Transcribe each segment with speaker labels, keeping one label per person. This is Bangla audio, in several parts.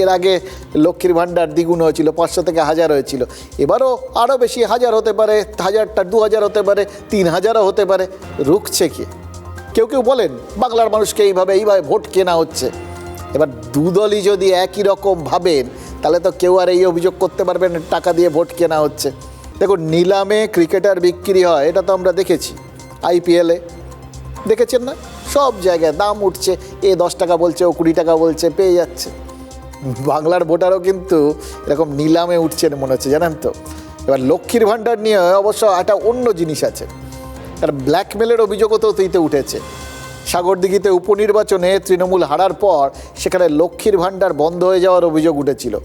Speaker 1: এর আগে লক্ষ্মীর ভাণ্ডার দ্বিগুণ হয়েছিল, 500 থেকে 1000 হয়েছিল, এবারও আরও বেশি, 1000 হতে পারে, 1000টা 2000 হতে পারে, 3000ও হতে পারে। রুখছে কি? কেউ কেউ বলেন বাংলার মানুষকে এইভাবে ভোট কেনা হচ্ছে। এবার দুদলই যদি একই রকম ভাবেন তাহলে তো কেউ আর এই অভিযোগ করতে পারবেন টাকা দিয়ে ভোট কেনা হচ্ছে। দেখুন, নিলামে ক্রিকেটার বিক্রি হয়, এটা তো আমরা দেখেছি। IPL-এ দেখেছেন না, সব জায়গায় দাম উঠছে, এ 10 টাকা বলছে, ও 20 টাকা বলছে, পেয়ে যাচ্ছে। বাংলার ভোটারও কিন্তু এরকম নিলামে উঠছেন মনে হচ্ছে, জানেন তো। এবার লক্ষ্মীর ভাণ্ডার নিয়ে অবশ্য একটা অন্য জিনিস আছে, তার ব্ল্যাকমেলের অভিযোগও তো উঠেছে। সাগরদিঘিতে উপনির্বাচনে তৃণমূল হারার পর সেখানে লক্ষ্মীর ভাণ্ডার বন্ধ হয়ে যাওয়ার অভিযোগ উঠেছিল।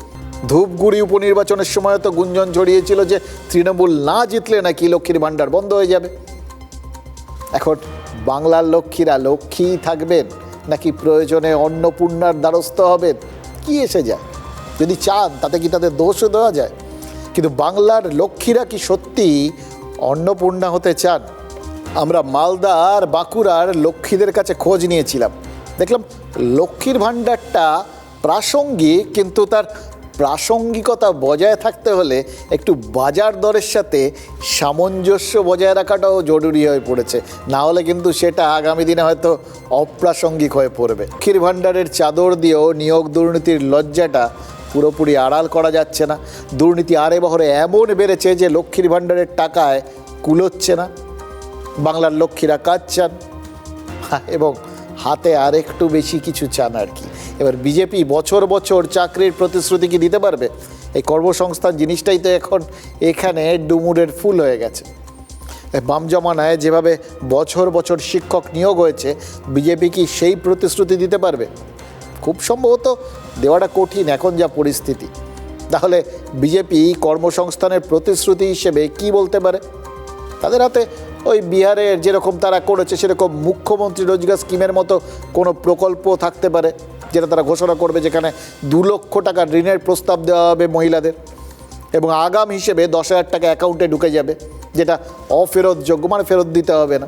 Speaker 1: ধূপগুড়ি উপনির্বাচনের সময় তো গুঞ্জন ছড়িয়েছিল যে তৃণমূল না জিতলে নাকি লক্ষ্মীর ভাণ্ডার বন্ধ হয়ে যাবে। এখন বাংলার লক্ষ্মীরা লক্ষ্মী থাকবেন নাকি প্রয়োজনে অন্নপূর্ণার দ্বারস্থ হবেন, কি এসে যায়? যদি চান তাতে কি তাদের দোষও দেওয়া যায়? কিন্তু বাংলার লক্ষ্মীরা কি সত্যি অন্নপূর্ণা হতে চান? আমরা মালদা আর বাঁকুড়ার লক্ষ্মীদের কাছে খোঁজ নিয়েছিলাম, দেখলাম লক্ষ্মীর ভাণ্ডারটা প্রাসঙ্গিক, কিন্তু তার প্রাসঙ্গিকতা বজায় থাকতে হলে একটু বাজার দরের সাথে সামঞ্জস্য বজায় রাখাটাও জরুরি হয়ে পড়েছে, না হলে কিন্তু সেটা আগামী দিনে হয়তো অপ্রাসঙ্গিক হয়ে পড়বে। লক্ষ্মীর ভাণ্ডারের চাদর দিয়েও নিয়োগ দুর্নীতির লজ্জাটা পুরোপুরি আড়াল করা যাচ্ছে না। দুর্নীতি আরে বহরে এমন বেড়েছে যে লক্ষ্মীর ভাণ্ডারের টাকায় কুলোচ্ছে না। বাংলার লক্ষ্মীরা কাজ চান এবং হাতে আর একটু বেশি কিছু চান আর কি। এবার বিজেপি বছর বছর চাকরির প্রতিশ্রুতি কি দিতে পারবে? এই কর্মসংস্থান জিনিসটাই তো এখন এখানে ডুমুরের ফুল হয়ে গেছে। বাম জমানায় যেভাবে বছর বছর শিক্ষক নিয়োগ হয়েছে, বিজেপি কি সেই প্রতিশ্রুতি দিতে পারবে? খুব সম্ভবত দেওয়াটা কঠিন এখন যা পরিস্থিতি। তাহলে বিজেপি কর্মসংস্থানের প্রতিশ্রুতি হিসেবে কি বলতে পারে? তাদের হাতে ওই বিহারের যেরকম তারা করেছে সেরকম মুখ্যমন্ত্রী রোজগার স্কিমের মতো কোনো প্রকল্প থাকতে পারে, যেটা তারা ঘোষণা করবে, যেখানে 2 লক্ষ টাকা ঋণের প্রস্তাব দেওয়া হবে মহিলাদের এবং আগাম হিসেবে 10,000 টাকা অ্যাকাউন্টে ঢুকে যাবে, যেটা অফেরতযোগ্য, মানে ফেরত দিতে হবে না।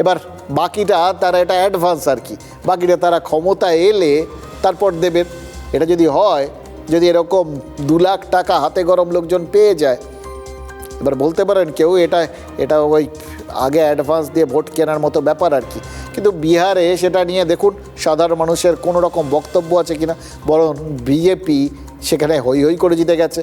Speaker 1: এবার বাকিটা তারা, এটা অ্যাডভান্স আর কি, বাকিটা তারা ক্ষমতা এলে তারপর দেবেন। এটা যদি হয়, যদি এরকম 2 লাখ টাকা হাতে গরম লোকজন পেয়ে যায়, এবার বলতে পারেন কেউ এটা ওই আগে অ্যাডভান্স দিয়ে ভোট কেনার মতো ব্যাপার আর কি। কিন্তু বিহারে সেটা নিয়ে দেখুন সাধারণ মানুষের কোনো রকম বক্তব্য আছে কিনা, বরং বিজেপি সেখানে হৈ হৈ করে জিতে গেছে।